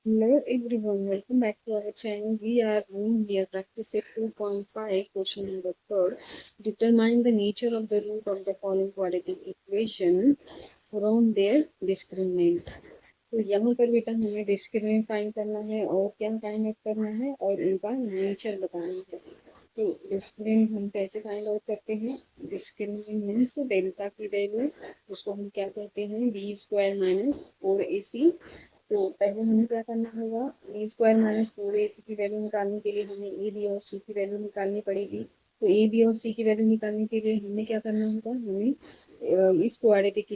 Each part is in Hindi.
Hello everyone, welcome back to our channel. We are doing here practice set 2.5 question number 3rd. Determine the nature of the root of the following quadratic equation from their discriminant. तो यहाँ पर बेटा हमें डिस्क्रिमिनेंट फाइंड करना है और क्या फाइंड आउट करना है और इनका नेचर बताना है। तो डिस्क्रिमिनेंट हम कैसे फाइंड आउट करते हैं? डिस्क्रिमिनेंट मीन्स डेल्टा की वैल्यू, उसको हम क्या कहते हैं? B square minus 4ac। तो पहले हमें क्या करना होगा? बी स्क्वायर माइनस 4ac की वैल्यू निकालने के लिए हमें ए बी और सी की वैल्यू निकालनी पड़ेगी। तो ए बी और सी की वैल्यू निकालने के लिए हमें क्या करना होगा? हमें इस क्वाड्रेटिक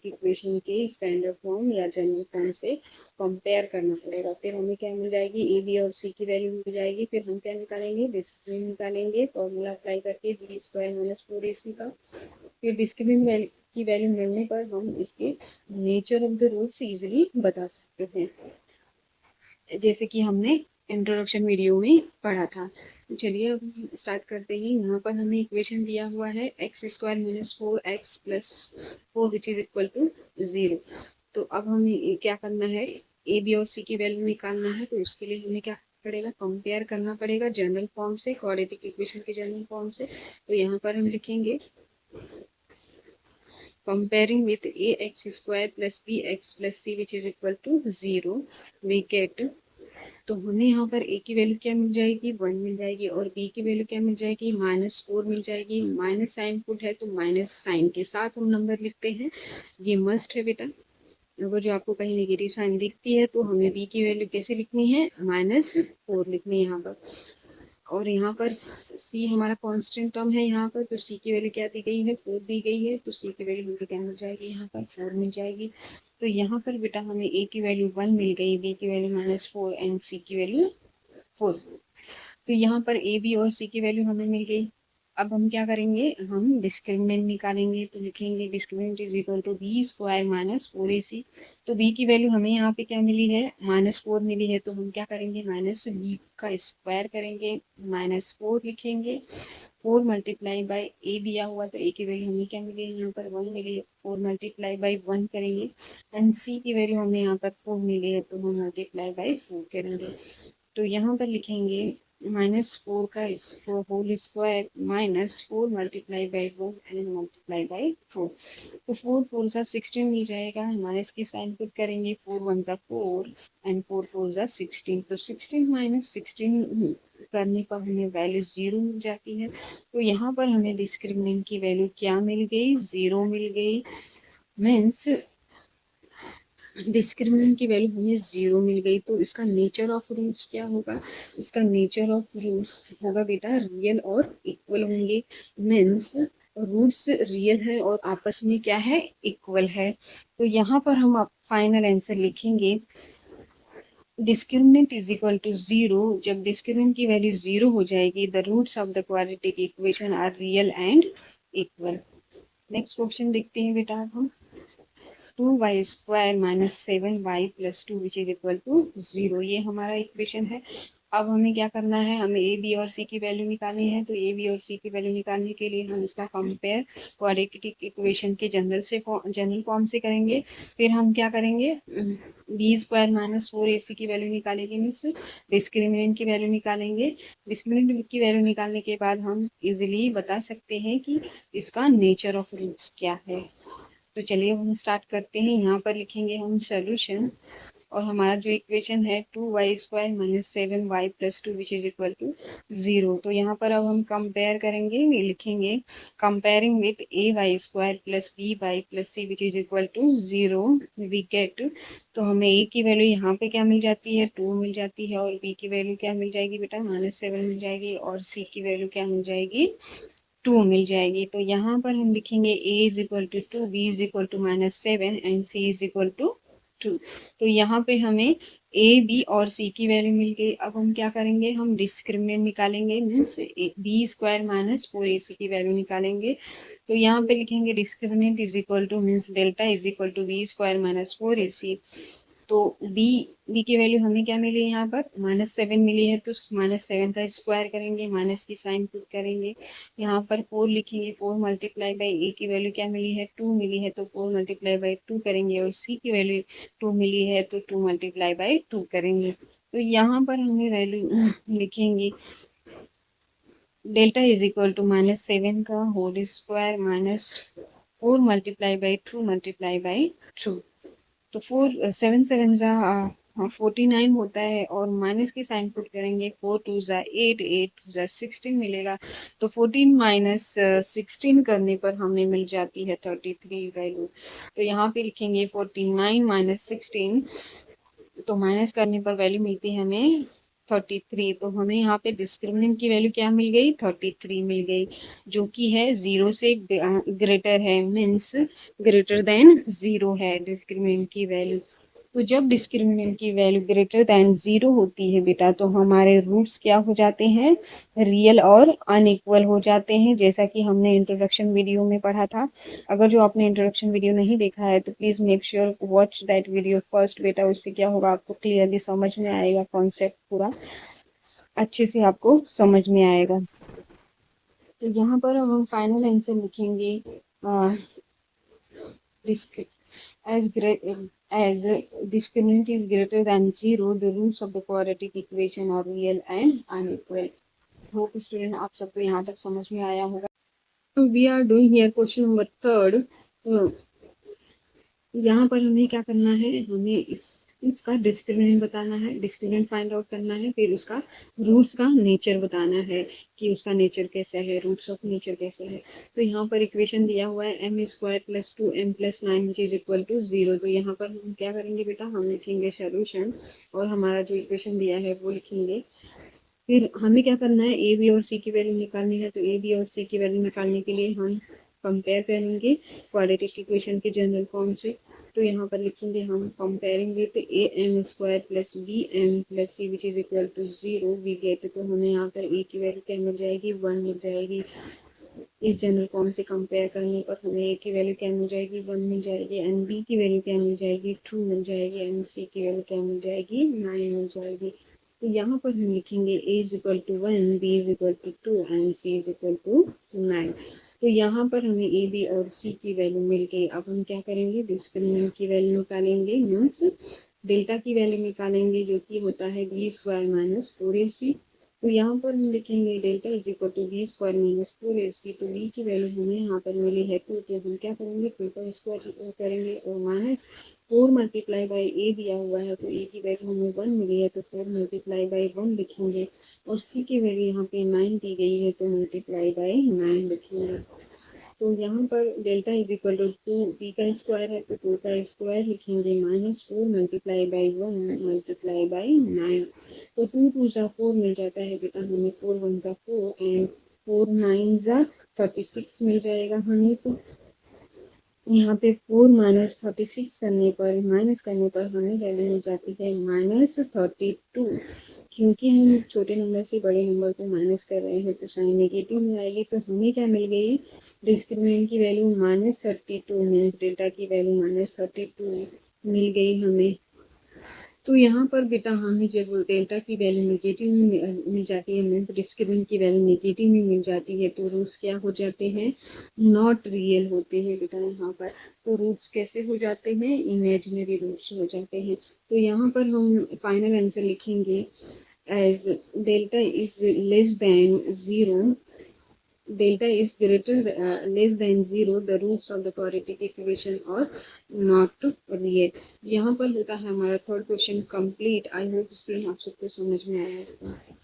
इक्वेशन के स्टैंडर्ड फॉर्म या जनरल फॉर्म से कंपेयर करना पड़ेगा। फिर हमें क्या मिल जाएगी? ए बी और सी की वैल्यू मिल जाएगी। फिर हम क्या निकालेंगे? डिस्क्रिमिनेंट निकालेंगे फॉर्मूला अप्लाई करके बी स्क्वायर माइनस 4ac का। फिर डिस्क्रिमिनेंट की वैल्यू मिलने पर हम इसके nature of the roots easily बता सकते हैं, जैसे कि हमने इंट्रोडक्शन वीडियो में पढ़ा था। तो चलिए अब हम स्टार्ट करते हैं। यहाँ पर हमें इक्वेशन दिया हुआ है x square minus 4x plus 4 which is equal to 0। तो अब हमें क्या करना है? ए बी और सी की वैल्यू निकालना है। तो उसके लिए हमें क्या पड़ेगा? कंपेयर करना पड़ेगा जनरल फॉर्म से, क्वाड्रेटिक इक्वेशन के जनरल फॉर्म से। तो यहाँ पर हम लिखेंगे comparing with ax square plus bx plus c which is equal to 0 we get। तो हमें यहाँ पर a की वैल्यू क्या मिल जाएगी? 1 मिल जाएगी। और b की वैल्यू क्या मिल जाएगी? -4 मिल जाएगी। माइनस साइन पुट है तो माइनस साइन के साथ हम नंबर लिखते हैं, ये मस्ट है बेटा। अगर जो आपको कहीं नेगेटिव साइन दिखती है तो हमें b की वैल्यू कैसे लिखनी है? -4 लिखनी है यहाँ पर। और यहाँ पर c हमारा कांस्टेंट टर्म है। यहाँ पर तो c की वैल्यू क्या दी गई है? 4 दी गई है। तो c की वैल्यू हमको क्या मिल जाएगी? यहाँ पर 4 मिल जाएगी। तो यहाँ पर बेटा हमें a की वैल्यू 1 मिल गई, b की वैल्यू -4 एंड c की वैल्यू 4। तो यहाँ पर a b और c की वैल्यू हमें मिल गई। अब हम क्या करेंगे? हम डिस्क्रिमिनेंट निकालेंगे। तो लिखेंगे discriminant is equal to b square minus 4ac। तो b की वैल्यू हमें यहाँ पे क्या मिली है? -4 मिली है। तो हम क्या करेंगे? माइनस बी का स्क्वायर करेंगे, -4 लिखेंगे। 4 मल्टीप्लाई बाई ए दिया हुआ, तो ए की वैल्यू हमें क्या मिली है? यहाँ पर 1 मिली है। 4 मल्टीप्लाई बाई 1 करेंगे एंड सी की वैल्यू हमें यहाँ पर 4 मिली है, तो हम मल्टीप्लाई बाई 4 करेंगे। तो यहाँ पर लिखेंगे -4 का whole square -4 multiply by 1 and multiply by 4। तो 4 4 जा 16 मिल जाएगा। हमारे इसकी साइन पुट करेंगे, 4 1 जा 4 एंड 4 4 जा 16। तो 16 माइनस 16 करने पर हमें वैल्यू 0 मिल जाती है। तो यहाँ पर हमें डिस्क्रिमिनेंट की वैल्यू क्या मिल गई? 0 मिल गई। मीन्स डिस्क्रिमिनेंट की वैल्यू हमें 0 मिल गई। तो इसका नेचर ऑफ रूट्स क्या होगा? इसका नेचर ऑफ रूट्स होगा बेटा रियल और इक्वल होंगे। मीन्स रूट्स रियल है और आपस में क्या है? इक्वल है। तो यहाँ पर हम फाइनल आंसर लिखेंगे डिस्क्रिमिनेंट इज इक्वल टू 0। जब डिस्क्रिमिनेंट की वैल्यू 0 हो जाएगी, the roots of the quadratic equation are real and equal. Next question देखते हैं बेटा हम। 2y square minus 7y plus 2 which is equal to 0, ये हमारा इक्वेशन है। अब हमें क्या करना है? हमें ए बी और सी की वैल्यू निकालनी है। तो ए बी और सी की वैल्यू निकालने के लिए हम इसका कंपेयर क्वाड्रेटिक इक्वेशन के जनरल फॉर्म से करेंगे। फिर हम क्या करेंगे? बी स्क्वायर माइनस 4ac की वैल्यू निकालेंगे, मीन्स डिस्क्रिमिनेंट की वैल्यू निकालेंगे। डिस्क्रिमिनेंट की वैल्यू निकालने के बाद हम इजिली बता सकते हैं कि इसका नेचर ऑफ रूट्स क्या है। तो चलिए हम स्टार्ट करते हैं। यहाँ पर लिखेंगे हम सोल्यूशन, और हमारा जो इक्वेशन है 2y square minus 7y plus 2 which is equal to 0। तो यहाँ पर अब हम कंपेयर करेंगे, लिखेंगे comparing with ay square plus by plus c which is equal to 0 we get. तो हमें a की वैल्यू यहाँ पे क्या मिल जाती है? 2 मिल जाती है। और b की वैल्यू क्या मिल जाएगी बेटा? -7 मिल जाएगी। और c की वैल्यू क्या मिल जाएगी? 2 मिल जाएगी। तो यहाँ पर हम लिखेंगे a is equal to 2, b is equal to -7 and c is equal to 2। तो यहाँ पे हमें a b और c की वैल्यू मिल गई। अब हम क्या करेंगे? हम डिस्क्रिमिनेंट निकालेंगे, means b square minus 4ac की वैल्यू निकालेंगे। तो यहाँ पे लिखेंगे discriminant is equal to, means delta is equal to b square minus 4ac तो बी की वैल्यू हमें क्या मिली है यहाँ पर -7 मिली है, तो -7 का स्क्वायर करेंगे, माइनस की साइन पुट करेंगे, यहाँ पर 4 लिखेंगे, 4 मल्टीप्लाई बाई ए की वैल्यू क्या मिली है 2 मिली है, तो 4 मल्टीप्लाई बाई 2 करेंगे, और सी की वैल्यू 2 मिली है तो 2 मल्टीप्लाई बाई 2 करेंगे। तो यहाँ पर हमें वैल्यू लिखेंगे डेल्टा इज इक्वल टू -7 का whole square minus 4 multiply by 2 multiply by 2। तो 7 जा 49 होता है, और माइनस की साइन पुट करेंगे, 4 2 जा 8, 8 2 जा 16 मिलेगा। तो 14 माइनस 16 करने पर हमें मिल जाती है 33 वैल्यू। तो यहाँ पे लिखेंगे 49 माइनस 16, तो माइनस करने पर वैल्यू मिलती है हमें 33। तो हमें यहाँ पे डिस्क्रिमिनेंट की वैल्यू क्या मिल गई 33 मिल गई, जो कि है 0 से ग्रेटर है, मीन्स ग्रेटर देन 0 है डिस्क्रिमिनेंट की वैल्यू। तो जब डिस्क्रिमिनेंट की वैल्यू ग्रेटर देन 0 होती है बेटा, तो हमारे रूट्स क्या हो जाते हैं रियल और अनइक्वल हो जाते हैं, जैसा कि हमने इंट्रोडक्शन वीडियो में पढ़ा था। अगर जो आपने इंट्रोडक्शन वीडियो नहीं देखा है तो please make sure watch that video first बेटा, उससे क्या होगा आपको क्लियरली समझ में आएगा, कॉन्सेप्ट पूरा अच्छे से आपको समझ में आएगा। तो यहाँ पर हम फाइनल आंसर लिखेंगे as discriminant is greater than 0, the roots of the quadratic equation are real and unequal. Hope student आप सबको यहाँ तक समझ में आया होगा। We are doing here question number 3। यहाँ पर हमें क्या करना है, हमें इसका डिस्क्रिमिनेंट बताना है, डिस्क्रिमिनेंट फाइंड आउट करना है, फिर उसका रूट्स का नेचर बताना है कि उसका नेचर कैसा है, रूट्स ऑफ नेचर कैसे है। तो यहाँ पर इक्वेशन दिया हुआ है m² + 2m + 9 which is equal to 0। तो यहाँ पर हम क्या करेंगे बेटा, हम लिखेंगे सोल्यूशन, और हमारा जो इक्वेशन दिया है वो लिखेंगे। फिर हमें क्या करना है, ए बी और सी की वैल्यू निकालनी है। तो ए बी और सी की वैल्यू निकालने के लिए हम कंपेयर करेंगे क्वाड्रेटिक इक्वेशन के जनरल फॉर्म से। तो यहाँ पर लिखेंगे हम comparing with am² + bm + c which is equal to 0 we get. तो हमें यहाँ पर ए की वैल्यू क्या मिल जाएगी 1 मिल जाएगी। इस जनरल फॉर्म से कंपेयर करने पर हमें ए की वैल्यू क्या मिल जाएगी 1 मिल जाएगी, एंड बी की वैल्यू क्या मिल जाएगी 2 मिल जाएगी, एंड सी की वैल्यू क्या मिल जाएगी 9 मिल जाएगी। तो यहाँ पर हम लिखेंगे a is equal to 1, b is equal to 2 and c is equal to 9। तो यहाँ पर हमें ए बी और सी की वैल्यू मिल गई। अब हम क्या करेंगे, डिस्क्रिमिनेंट की वैल्यू निकालेंगे, मीन्स डेल्टा की वैल्यू निकालेंगे, जो कि होता है b² - 4ac। तो यहाँ पर हम लिखेंगे delta is equal to b² - 4ac। तो b की वैल्यू हमें यहाँ पर मिली है 2, तो हम क्या करेंगे 2 का स्क्वायर करेंगे, और माइनस 4 मल्टीप्लाई बाई ए दिया हुआ है, तो ए की वैल्यू हमें 1 मिली है, तो 4 मल्टीप्लाई बाई 1 लिखेंगे, और सी की वैल्यू यहाँ पे 9 दी गई है, तो मल्टीप्लाई बाई 9 लिखेंगे। तो यहाँ पर delta is equal to 2 b का स्क्वायर है, तो 2 का स्क्वायर लिखेंगे, -4 मल्टीप्लाई बाई 1 मल्टीप्लाई बाई 9। तो 2 2 जा 4 मिल जाता है बेटा हमें, 4 1 जा 4 एंड 4 9 जा 36 मिल जाएगा हमें। तो यहाँ पे 4 - 36 माइनस करने पर हमें वैल्यू मिल जाती है -32। क्योंकि हम छोटे नंबर से बड़े नंबर को माइनस कर रहे हैं तो साइन नेगेटिव में आएगी। तो हमें क्या मिल गई, डिस्क्रिमिनेंट की वैल्यू -32, मीन्स डेल्टा की वैल्यू -32 मिल गई हमें। तो यहाँ पर बेटा हमें जब डेल्टा की वैल्यू नेगेटिव में मिल जाती है, मीन्स डिस्क्रिमिनेंट की वैल्यू नेगेटिव में मिल जाती है, तो रूट्स क्या हो जाते हैं नॉट रियल होते हैं बेटा यहाँ पर। तो रूट्स कैसे हो जाते हैं, इमेजिनरी रूट्स हो जाते हैं। तो यहाँ पर हम फाइनल आंसर लिखेंगे as delta is less than 0, delta is greater less than 0, the roots of the quadratic equation are not real। यहाँ पर होता है हमारा third question complete. I hope student आप सबको समझ में आया होगा।